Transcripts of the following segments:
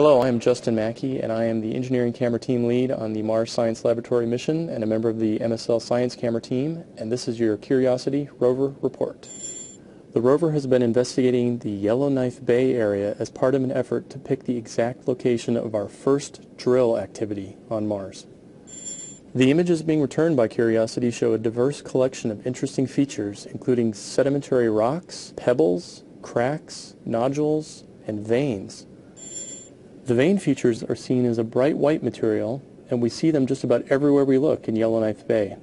Hello, I am Justin Mackey, and I am the Engineering Camera Team Lead on the Mars Science Laboratory mission and a member of the MSL Science Camera Team, and this is your Curiosity Rover Report. The rover has been investigating the Yellowknife Bay area as part of an effort to pick the exact location of our first drill activity on Mars. The images being returned by Curiosity show a diverse collection of interesting features, including sedimentary rocks, pebbles, cracks, nodules, and veins. The vein features are seen as a bright white material, and we see them just about everywhere we look in Yellowknife Bay.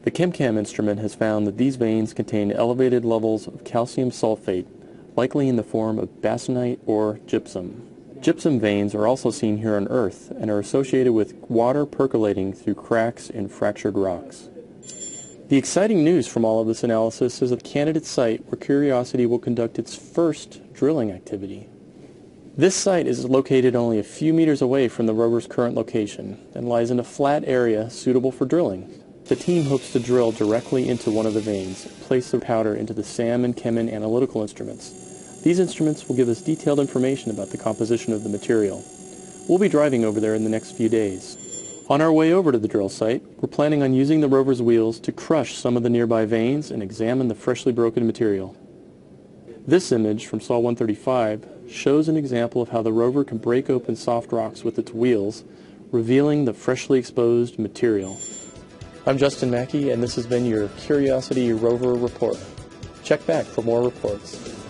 The ChemCam instrument has found that these veins contain elevated levels of calcium sulfate, likely in the form of basanite or gypsum. Gypsum veins are also seen here on Earth and are associated with water percolating through cracks in fractured rocks. The exciting news from all of this analysis is a candidate site where Curiosity will conduct its first drilling activity. This site is located only a few meters away from the rover's current location and lies in a flat area suitable for drilling. The team hopes to drill directly into one of the veins and place the powder into the SAM and Chemin analytical instruments. These instruments will give us detailed information about the composition of the material. We'll be driving over there in the next few days. On our way over to the drill site, we're planning on using the rover's wheels to crush some of the nearby veins and examine the freshly broken material. This image from Sol 135 shows an example of how the rover can break open soft rocks with its wheels, revealing the freshly exposed material. I'm Justin Mackey, and this has been your Curiosity Rover Report. Check back for more reports.